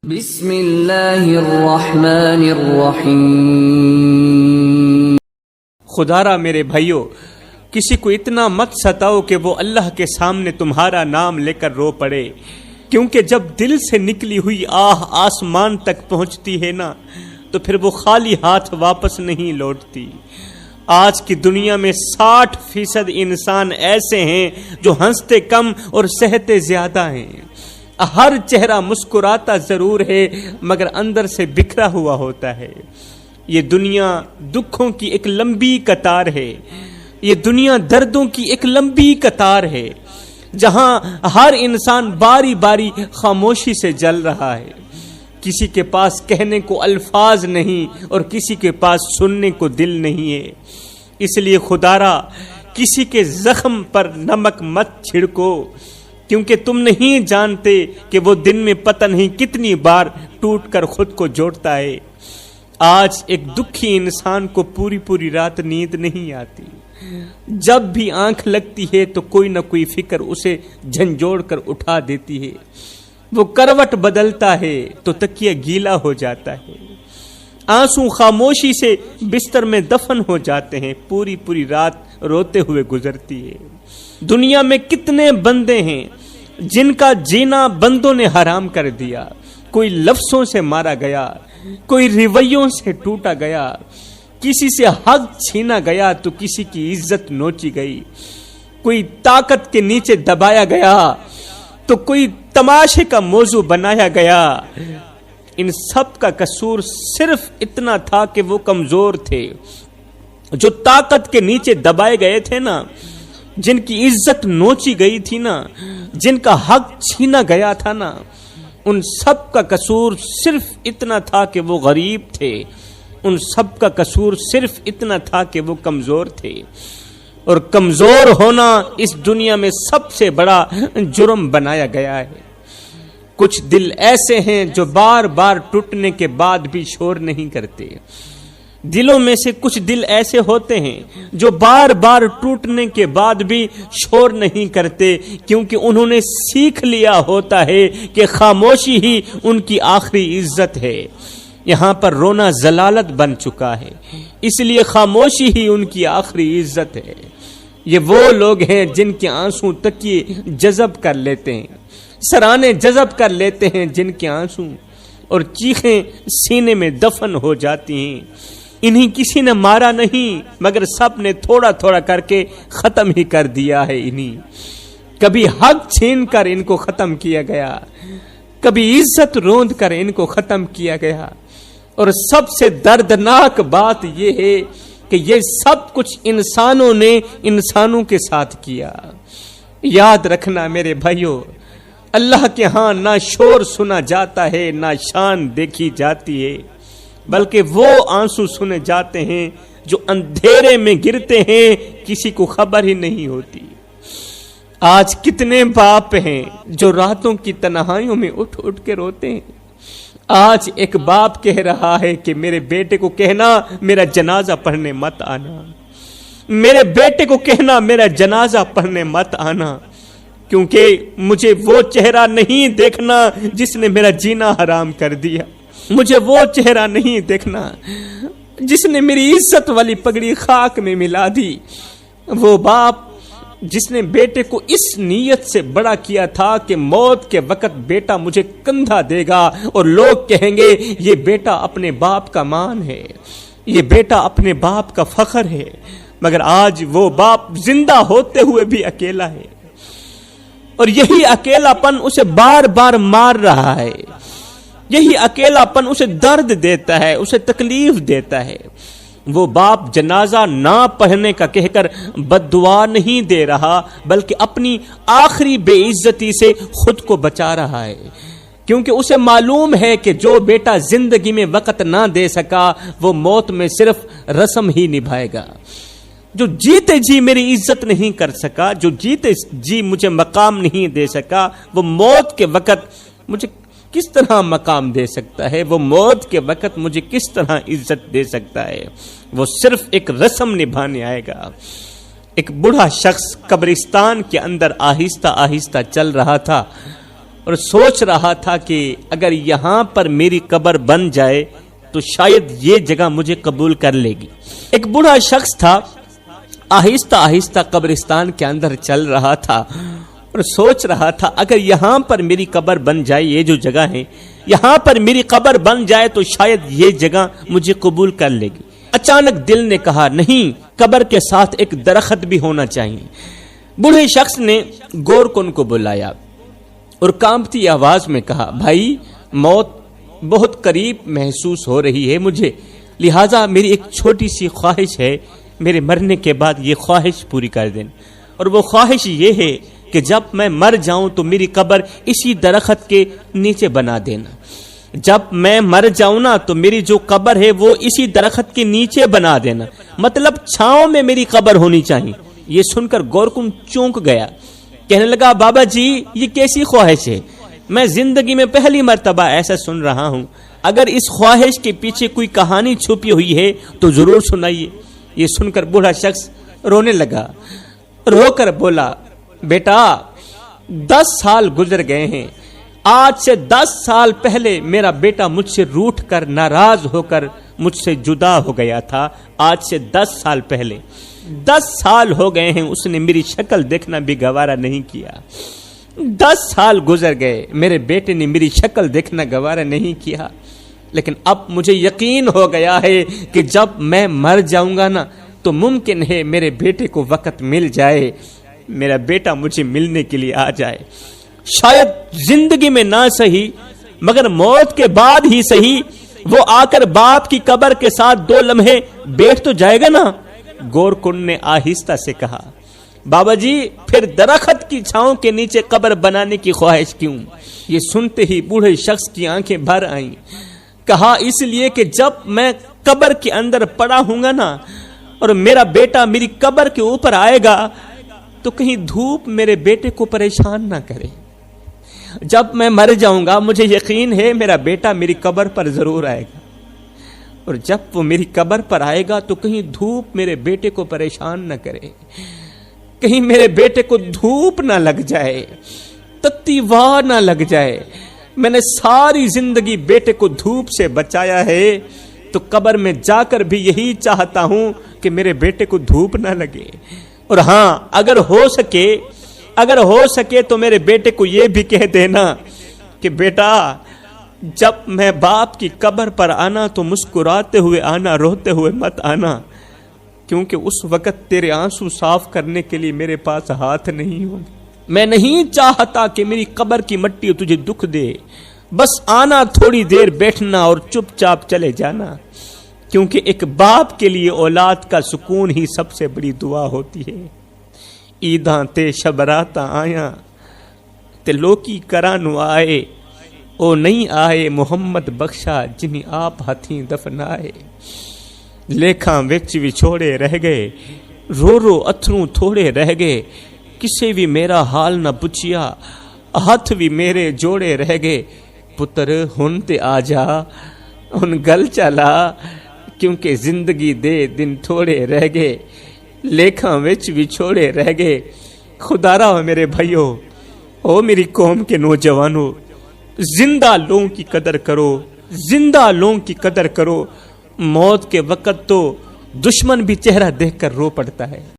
بسم اللہ الرحمن الرحیم۔ خدا را میرے بھائیو، کسی کو اتنا مت ستاؤ کہ وہ اللہ کے سامنے تمہارا نام لے کر رو پڑے، کیونکہ جب دل سے نکلی ہوئی آہ آسمان تک پہنچتی ہے نا تو پھر وہ خالی ہاتھ واپس نہیں لوٹتی۔ آج کی دنیا میں 60% انسان ایسے ہیں جو ہنستے کم اور سہتے زیادہ ہیں۔ ہر چہرہ مسکراتا ضرور ہے مگر اندر سے بکھرا ہوا ہوتا ہے۔ یہ دنیا دکھوں کی ایک لمبی قطار ہے، یہ دنیا دردوں کی ایک لمبی قطار ہے، جہاں ہر انسان باری باری خاموشی سے جل رہا ہے۔ کسی کے پاس کہنے کو الفاظ نہیں اور کسی کے پاس سننے کو دل نہیں ہے۔ اس لیے خدا را کسی کے زخم پر نمک مت چھڑکو، کیونکہ تم نہیں جانتے کہ وہ دن میں پتہ نہیں کتنی بار ٹوٹ کر خود کو جوڑتا ہے۔ آج ایک دکھی انسان کو پوری رات نیند نہیں آتی۔ جب بھی آنکھ لگتی ہے تو کوئی نہ کوئی فکر اسے جھنجھوڑ کر اٹھا دیتی ہے۔ وہ کروٹ بدلتا ہے تو تکیہ گیلا ہو جاتا ہے۔ آنسو خاموشی سے بستر میں دفن ہو جاتے ہیں، پوری رات روتے ہوئے گزرتی ہے۔ دنیا میں کتنے بندے ہیں جن کا جینا بندوں نے حرام کر دیا۔ کوئی لفظوں سے مارا گیا، کوئی رویوں سے ٹوٹا گیا، کسی سے حق چھینا گیا تو کسی کی عزت نوچی گئی، کوئی طاقت کے نیچے دبایا گیا تو کوئی تماشے کا موضوع بنایا گیا۔ ان سب کا قصور صرف اتنا تھا کہ وہ کمزور تھے۔ جو طاقت کے نیچے دبائے گئے تھے نا، جن کی عزت نوچی گئی تھی نا، جن کا حق چھینا گیا تھا نا، ان سب کا قصور صرف اتنا تھا کہ وہ غریب تھے، ان سب کا قصور صرف اتنا تھا کہ وہ کمزور تھے۔ اور کمزور ہونا اس دنیا میں سب سے بڑا جرم بنایا گیا ہے۔ کچھ دل ایسے ہیں جو بار ٹوٹنے کے بعد بھی شور نہیں کرتے۔ دلوں میں سے کچھ دل ایسے ہوتے ہیں جو بار ٹوٹنے کے بعد بھی شور نہیں کرتے، کیونکہ انہوں نے سیکھ لیا ہوتا ہے کہ خاموشی ہی ان کی آخری عزت ہے۔ یہاں پر رونا ضلالت بن چکا ہے، اس لیے خاموشی ہی ان کی آخری عزت ہے۔ یہ وہ لوگ ہیں جن کے آنسو تکیے جذب کر لیتے ہیں، سرانے جذب کر لیتے ہیں، جن کے آنسو اور چیخیں سینے میں دفن ہو جاتی ہیں۔ انہیں کسی نے مارا نہیں مگر سب نے تھوڑا کر کے ختم ہی کر دیا ہے۔ انہیں کبھی حق چھین کر ان کو ختم کیا گیا، کبھی عزت روند کر ان کو ختم کیا گیا، اور سب سے دردناک بات یہ ہے کہ یہ سب کچھ انسانوں نے انسانوں کے ساتھ کیا۔ یاد رکھنا میرے بھائیو، اللہ کے ہاں نہ شور سنا جاتا ہے نہ شان دیکھی جاتی ہے، بلکہ وہ آنسو سنے جاتے ہیں جو اندھیرے میں گرتے ہیں، کسی کو خبر ہی نہیں ہوتی۔ آج کتنے باپ ہیں جو راتوں کی تنہائیوں میں اٹھ کے روتے ہیں۔ آج ایک باپ کہہ رہا ہے کہ میرے بیٹے کو کہنا میرا جنازہ پڑھنے مت آنا، میرے بیٹے کو کہنا میرا جنازہ پڑھنے مت آنا، کیونکہ مجھے وہ چہرہ نہیں دیکھنا جس نے میرا جینا حرام کر دیا، مجھے وہ چہرہ نہیں دیکھنا جس نے میری عزت والی پگڑی خاک میں ملا دی۔ وہ باپ جس نے بیٹے کو اس نیت سے بڑا کیا تھا کہ موت کے وقت بیٹا مجھے کندھا دے گا اور لوگ کہیں گے یہ بیٹا اپنے باپ کا مان ہے، یہ بیٹا اپنے باپ کا فخر ہے، مگر آج وہ باپ زندہ ہوتے ہوئے بھی اکیلا ہے، اور یہی اکیلا پن اسے بار مار رہا ہے، یہی اکیلا پن اسے درد دیتا ہے، اسے تکلیف دیتا ہے۔ وہ باپ جنازہ نہ پڑھنے کا کہہ کر بد دعا نہیں دے رہا، بلکہ اپنی آخری بے عزتی سے خود کو بچا رہا ہے، کیونکہ اسے معلوم ہے کہ جو بیٹا زندگی میں وقت نہ دے سکا وہ موت میں صرف رسم ہی نبھائے گا۔ جو جیتے جی میری عزت نہیں کر سکا، جو جیتے جی مجھے مقام نہیں دے سکا، وہ موت کے وقت مجھے کس طرح مقام دے سکتا ہے، وہ موت کے وقت مجھے کس طرح عزت دے سکتا ہے۔ وہ صرف ایک رسم نبھانے آئے گا۔ ایک بوڑھا شخص قبرستان کے اندر آہستہ چل رہا تھا، اور سوچ رہا تھا کہ اگر یہاں پر میری قبر بن جائے تو شاید یہ جگہ مجھے قبول کر لے گی۔ ایک بوڑھا شخص تھا، آہستہ آہستہ قبرستان کے اندر چل رہا تھا اور سوچ رہا تھا اگر یہاں پر میری قبر بن جائے، یہ جو جگہ ہے یہاں پر میری قبر بن جائے تو شاید یہ جگہ مجھے قبول کر لے گی۔ اچانک دل نے کہا نہیں، قبر کے ساتھ ایک درخت بھی ہونا چاہیے۔ بوڑھے شخص نے گورکن کو بلایا اور کانپتی آواز میں کہا، بھائی موت بہت قریب محسوس ہو رہی ہے مجھے، لہٰذا میری ایک چھوٹی سی خواہش ہے، میرے مرنے کے بعد یہ خواہش پوری کر دیں، اور وہ خواہش یہ ہے کہ جب میں مر جاؤں تو میری قبر اسی درخت کے نیچے بنا دینا۔ جب میں مر جاؤں نا تو میری جو قبر ہے وہ اسی درخت کے نیچے بنا دینا، مطلب چھاؤں میں میری قبر ہونی چاہیے۔ یہ سن کر گورکن چونک گیا، کہنے لگا، بابا جی یہ کیسی خواہش ہے؟ میں زندگی میں پہلی مرتبہ ایسا سن رہا ہوں، اگر اس خواہش کے پیچھے کوئی کہانی چھپی ہوئی ہے تو ضرور سنائیے۔ یہ سن کر بوڑھا شخص رونے لگا، رو کر بولا، بیٹا 10 سال گزر گئے ہیں، آج سے 10 سال پہلے میرا بیٹا مجھ سے روٹھ کر ناراض ہو کر مجھ سے جدا ہو گیا تھا۔ آج سے 10 سال پہلے 10 سال ہو گئے ہیں، اس نے میری شکل دیکھنا بھی گوارا نہیں کیا۔ 10 سال گزر گئے، میرے بیٹے نے میری شکل دیکھنا گوارا نہیں کیا، لیکن اب مجھے یقین ہو گیا ہے کہ جب میں مر جاؤں گا نا تو ممکن ہے میرے بیٹے کو وقت مل جائے، میرا بیٹا مجھے ملنے کے لیے آ جائے، شاید زندگی میں نہ صحیح مگر موت کے بعد ہی صحیح، وہ آ کر باپ کی قبر کے ساتھ 2 لمحے بیٹھ تو جائے گا نا۔ گورکن نے آہستہ سے کہا، بابا جی پھر درخت کی چھاؤں کے نیچے قبر بنانے کی خواہش کیوں؟ یہ سنتے ہی بوڑھے شخص کی آنکھیں بھر آئیں، کہا اس لیے کہ جب میں قبر کے اندر پڑا ہوں گا نا اور میرا بیٹا میری قبر کے اوپر آئے گا تو کہیں دھوپ میرے بیٹے کو پریشان نہ کرے۔ جب میں مر جاؤں گا مجھے یقین ہے میرا بیٹا میری قبر پر ضرور آئے گا، اور جب وہ میری قبر پر آئے گا تو کہیں دھوپ میرے بیٹے کو پریشان نہ کرے، کہیں میرے بیٹے کو دھوپ نہ لگ جائے، تتی واہ نہ لگ جائے۔ میں نے ساری زندگی بیٹے کو دھوپ سے بچایا ہے تو قبر میں جا کر بھی یہی چاہتا ہوں کہ میرے بیٹے کو دھوپ نہ لگے، اور ہاں اگر ہو سکے تو میرے بیٹے کو یہ بھی کہہ دینا کہ بیٹا جب میں باپ کی قبر پر آنا تو مسکراتے ہوئے آنا، روتے ہوئے مت آنا، کیونکہ اس وقت تیرے آنسو صاف کرنے کے لیے میرے پاس ہاتھ نہیں ہوگا۔ میں نہیں چاہتا کہ میری قبر کی مٹی تجھے دکھ دے، بس آنا، تھوڑی دیر بیٹھنا اور چپ چاپ چلے جانا، کیونکہ ایک باپ کے لیے اولاد کا سکون ہی سب سے بڑی دعا ہوتی ہے۔ عیداں تے شبراتاں آیاں تے لوکی کرانو آئے، او نہیں آئے محمد بخشا جنہیں آپ ہاتھیں دفنائے۔ لیکھاں وچ وچھوڑے رہ گئے، رو رو اتھروں تھوڑے رہ گئے، کسے بھی میرا حال نہ پوچھیا، ہاتھ بھی میرے جوڑے رہ گئے۔ پتر ہن تے آ جا، ہن گل چلا، کیونکہ زندگی دے دن تھوڑے رہ گئے، لیکھاں وچ وچھوڑے رہ گئے۔ خدا را میرے بھائیو، او میری قوم کے نوجوانوں، زندہ لوگوں کی قدر کرو، زندہ لوگوں کی قدر کرو۔ موت کے وقت تو دشمن بھی چہرہ دیکھ کر رو پڑتا ہے۔